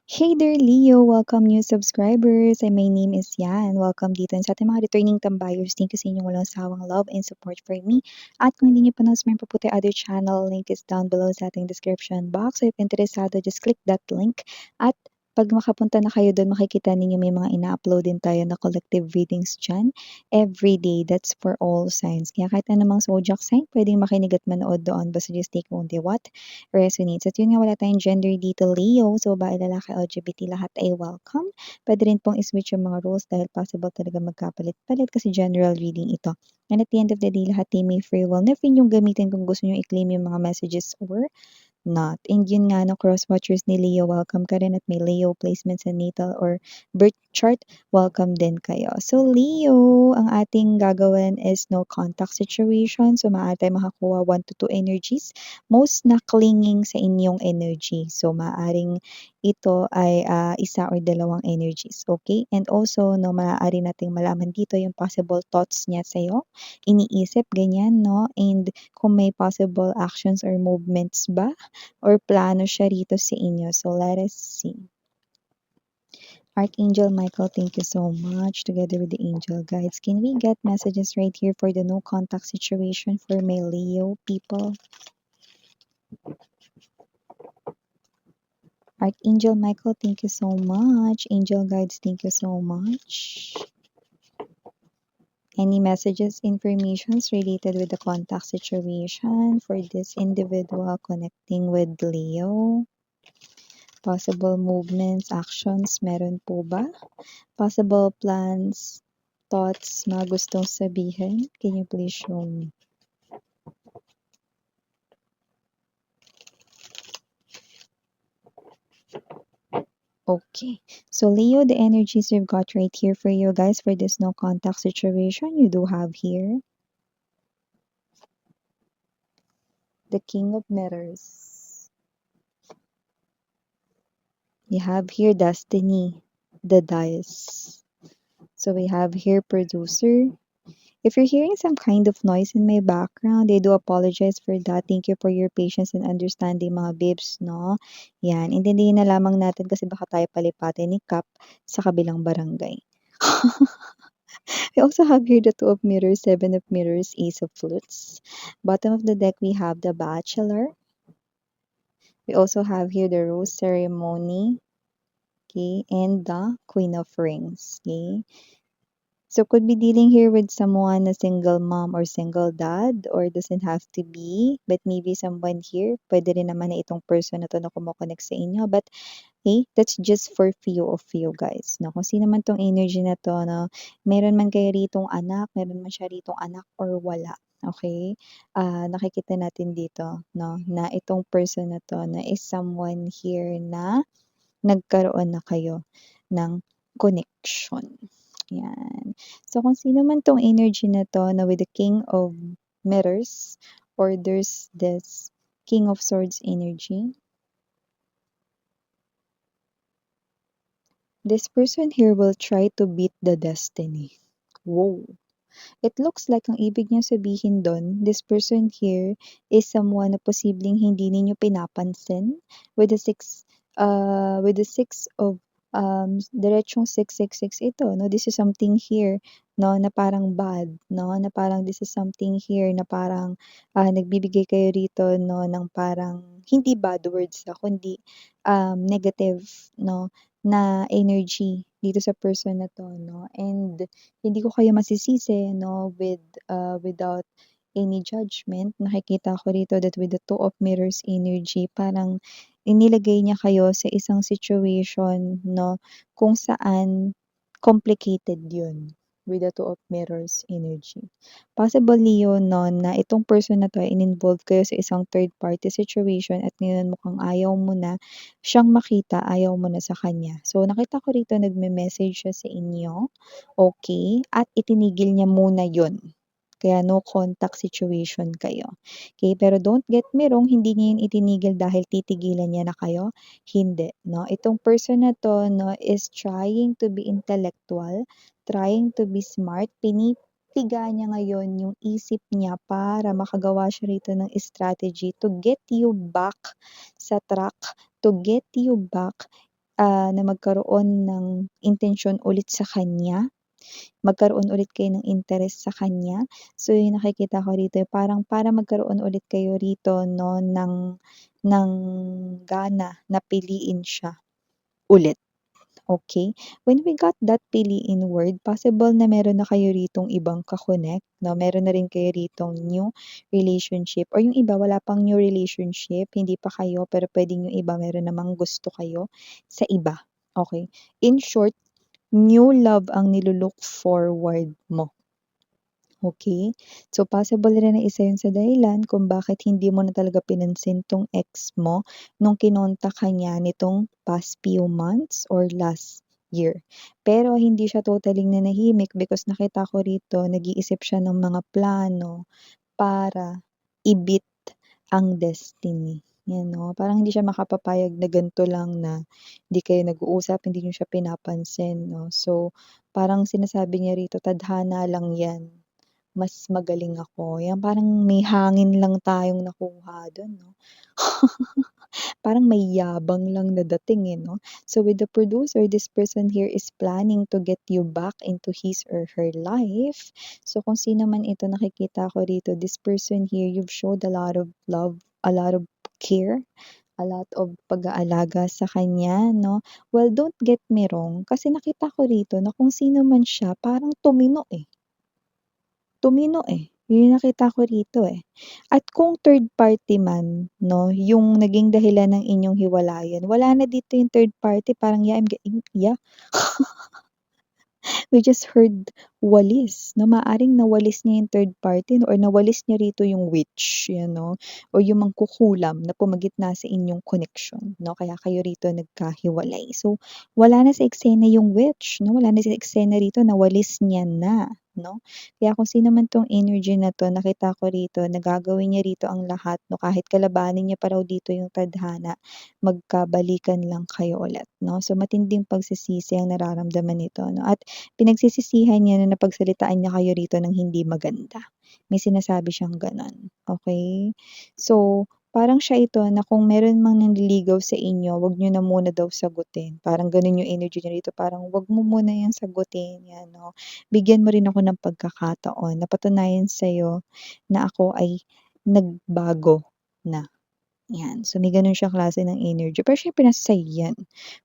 Hey there, Leo! Welcome new subscribers! My name is Yan. Welcome dito sa ating mga returning tambayers. Thank you sa inyong walang sawang love and support for me. At kung hindi nyo pa na-subscribe po other channel, link is down below sa ating description box. So if interesado, just click that link. At pag makapunta na kayo doon, makikita ninyo may mga ina-upload din tayo na collective readings dyan. Every day, that's for all signs. Kaya kahit anumang zodiac sign, pwedeng makinig at manood doon. Basta just take only what resonates. At yun nga, wala tayong gender dito, Leo. So, babae, lalaki, LGBT, lahat ay welcome. Pwede rin pong iswitch yung mga rules dahil possible talaga magkapalit-palit kasi general reading ito. And at the end of the day, lahat ay may free will na free yung gamitin kung gusto nyo i-claim yung mga messages or not. And yun nga, no, cross-watchers ni Leo, welcome ka rin at may Leo placements sa natal or birth chart, welcome din kayo. So Leo, ang ating gagawin is no contact situation. So maaari tayo makakuha 1 to 2 energies, most na clinging sa inyong energy. So maaring ito ay isa or dalawang energies, okay? And also, no, maaari nating malaman dito yung possible thoughts niya sa'yo, iniisip, ganyan, no? And kung may possible actions or movements ba or plano siya rito sa inyo. So let us see. Archangel Michael, thank you so much. Together with the angel guides, can we get messages right here for the no contact situation for my Leo people? Archangel Michael, thank you so much. Angel guides, thank you so much. Any messages, informations related with the contact situation for this individual connecting with Leo? Possible movements, actions, meron po ba? Possible plans, thoughts na gustong sabihin? Can you please show me? Okay, so Leo, the energies we've got right here for you guys for this no contact situation, you do have here the King of Mirrors. You have here Destiny, the dice. So we have here Producer. If you're hearing some kind of noise in my background, I do apologize for that. Thank you for your patience and understanding, mga babes, no? Yan, intindihin na lamang natin kasi baka tayo palipatin ni Kap sa kabilang barangay. We also have here the Two of Mirrors, Seven of Mirrors, Ace of Flutes. Bottom of the deck, we have the Bachelor. We also have here the Rose Ceremony, okay, and the Queen of Rings, okay. So could be dealing here with someone, a single mom or single dad, or doesn't have to be, but maybe someone here, pwede rin naman na itong person na to na kumokonek sa inyo. But hey, that's just for few of you guys. No? Kung sino man tong energy na to, no? Meron man kayo ritong anak, meron man siya ritong anak or wala. Okay? Nakikita natin dito, no? Na itong person na to na is someone here na nagkaroon na kayo ng connection. Yan. So, kung sino man tong energy na to na with the King of Mirrors or there's this King of Swords energy, this person here will try to beat the destiny. Whoa. It looks like ang ibig niya sabihin doon, this person here is someone na posibleng hindi ninyo pinapansin with the six of diretsong 666 ito, no? This is something here, no, na parang bad, no, na parang this is something here na parang nagbibigay kayo rito, no, ng parang hindi bad words, kundi negative, no, na energy dito sa person na to, no, and hindi ko kayo masisisi, no, without any judgment. Nakikita ko rito that with the Two of Mirrors energy, parang inilagay niya kayo sa isang situation, no, kung saan complicated yun with the Two of Mirrors energy. Possibly yun, no, na itong person na to ay in-involve kayo sa isang third party situation at ngayon mukhang ayaw mo na siyang makita, ayaw mo na sa kanya. So, nakita ko rito nagme-message siya sa inyo, okay, at itinigil niya muna yun. Kaya no contact situation kayo. Okay, pero don't get me wrong, hindi niya yun itinigil dahil titigilan niya na kayo. Hindi, no? Itong person na to, no, is trying to be intellectual, trying to be smart, pinipiga niya ngayon yung isip niya para makagawa siya rito ng strategy to get you back sa track, to get you back na magkaroon ng intensyon ulit sa kanya, magkaroon ulit kayo ng interest sa kanya. So, yung nakikita ko rito, parang para magkaroon ulit kayo rito 'no ng gana na piliin siya ulit. Okay. When we got that piliin word, possible na meron na kayo ritong ibang ka-connect 'no, meron na rin kayo ritong new relationship or yung iba wala pang new relationship, hindi pa kayo pero puwedeng yung iba meron namang gusto kayo sa iba, okay. In short, new love ang nilu-look forward mo. Okay. So, possible rin na isa yun sa dahilan kung bakit hindi mo na talaga pinansin 'tong ex mo nung kinontak ka niya nitong past few months or last year. Pero hindi siya totally nanahimik because nakita ko rito nag-iisip siya ng mga plano para i-beat ang destiny, 'yan 'no. Parang hindi siya makapapayag na ganito lang na hindi kayo nag-uusap, hindi niyo siya pinapansin 'no. So, parang sinasabi niya rito, "Tadhana lang 'yan." Mas magaling ako, yan parang may hangin lang tayong nakuha dun 'no. Parang may yabang lang na dating, eh, 'no. So with the producer, this person here is planning to get you back into his or her life. So kung sino man ito nakikita ko rito, this person here, you've showed a lot of love, a lot of care, a lot of pag-aalaga sa kanya 'no. Well, don't get me wrong, kasi nakita ko rito na kung sino man siya parang tumino, eh. Tumino, eh, yun yung nakita ko rito, eh. At kung third party man 'no, yung naging dahilan ng inyong hiwalayan, wala na dito yung third party parang, yeah, I'm getting yeah. We just heard walis 'no, maaaring nawalis niya yung third party or nawalis niya rito yung witch, yan 'no, o yung mangkukulam na pumagitna sa inyong connection 'no, kaya kayo rito nagkahiwalay. So, wala na sa eksena yung witch 'no, wala na sa eksena rito, nawalis niya na 'no. Kaya kung sino man 'tong energy na 'to, nakita ko rito na gagawin niya rito ang lahat 'no, kahit kalabanin niya pa raw dito yung tadhana, magkabalikan lang kayo ulit 'no. So, matinding pagsisisi ang nararamdaman nito 'no, at pinagsisisihan niya na napagsalitaan niya kayo rito ng hindi maganda. May sinasabi siyang gano'n, okey? So, parang siya ito na kung meron mang nanliligaw sa inyo, wag niyo na muna daw sagutin. Parang gano'n yung energy niya rito, parang wag mo muna 'yan sagutin, 'yan 'no. Bigyan mo rin ako ng pagkakataon na patunayan sa'yo na ako ay nagbago na. 'Yan, so may gano'n siyang klase ng energy. Pero siyempre nasa sa'yo 'yan,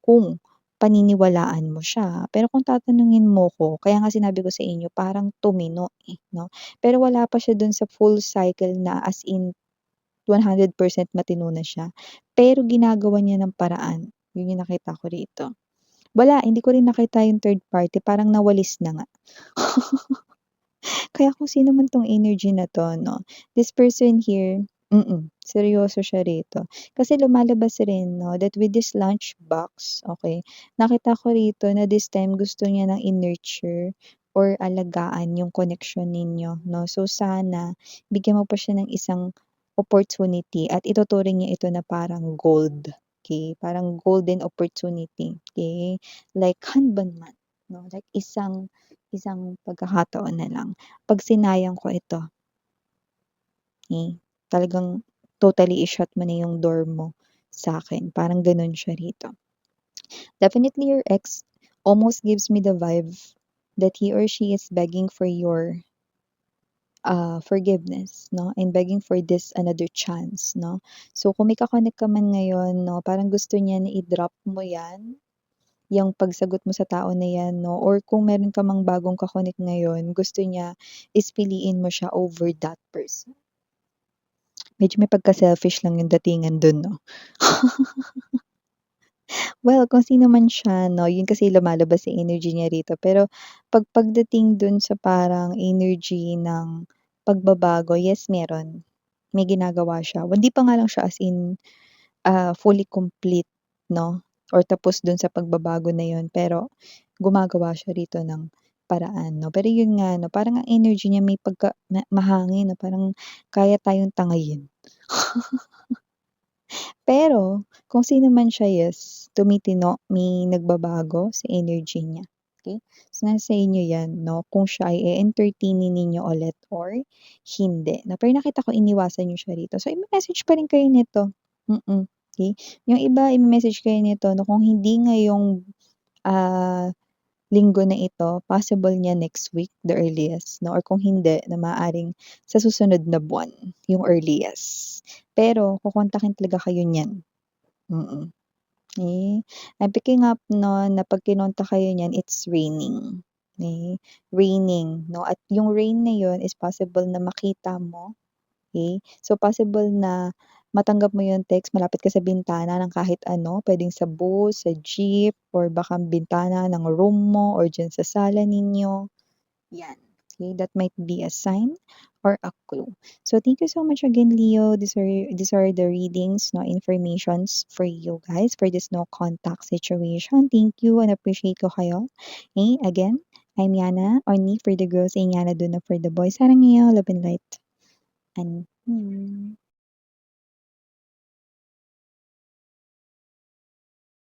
kung paniniwalaan mo siya. Pero kung tatanungin mo ko, kaya nga sinabi ko sa inyo parang tumino, eh, 'no. Pero wala pa siya do'n sa full cycle na as in 100% matino na siya. Pero ginagawan niya ng paraan, 'yun yung nakita ko rito. Wala, hindi ko rin nakita yung third party, parang nawalis na nga. Kaya kung sino man 'tong energy na 'to 'no, this person here, seryoso siya rito. Kasi lumalabas rin 'no, that with this lunchbox, okey, nakita ko rito na this time gusto niya ng i-nurture or alagaan yung connection ninyo 'no. So sana bigyan mo pa siya ng isang opportunity at ituturing niya ito na parang gold, okey, parang golden opportunity, okey, like hanban man 'no, like isang isang pagkakataon na lang. 'Pag sinayang ko ito, eh, talagang totally i-shut mo na yung door mo sa'kin, parang gano'n siya rito. Definitely your ex almost gives me the vibe that he or she is begging for your, forgiveness 'no, and begging for this another chance 'no. So kung may ka-connect ka man ngayon 'no, parang gusto niya na i-drop mo 'yan, yung pagsagot mo sa tao na 'yan 'no, or kung meron ka mang bagong ka-connect ngayon, gusto niya is piliin mo siya over that person. Medyo may pagka-selfish lang yung datingan dun 'no. Well, kung sino man siya 'no, yun kasi lumalabas sa energy niya rito. Pero pagdating dun sa parang energy ng pagbabago, yes meron. May ginagawa siya. Hindi pa nga lang siya as in, fully complete 'no, or tapos dun sa pagbabago na yun, pero gumagawa siya rito ng paraan 'no. Pero yun nga 'no, parang ang energy niya may pagka mahangin 'no, parang kaya tayong tangayin. Pero kung sino man siya, yes, tumitino, may nagbabago sa energy niya, okey? So, nasa inyo 'yan 'no, kung siya ay e-entertainin ninyo ulit or hindi 'no. Pero nakita ko iniwasan niyo siya rito. So, i-me-message pa rin kayo nito, mm. okey? Yung iba ime-message kayo nito na kung hindi ngayong, ah, linggo na ito, possible niya next week, the earliest 'no, or kung hindi na maaaring sa susunod na buwan, yung earliest. Pero kokontakin talaga kayo niyan, mm. Eh, I'm picking up 'no, na 'pag kinontak kayo niyan, it's raining, raining 'no, at yung rain na yun is possible na makita mo, so possible na matanggap mo yung text, malapit ka sa bintana ng kahit ano, puwedeng sa bus, sa jeep, or baka bintana ng room mo or diyan sa sala ninyo. Yan, okay, that might be a sign or a clue. So thank you so much again, Leo. These are the readings, no informations for you guys for this no contact situation. Thank you and appreciate ko kayo. Okay, again, I'm Yana, or ni for the girls, and Yana do na for the boys. Sarang ngayon, love and light. And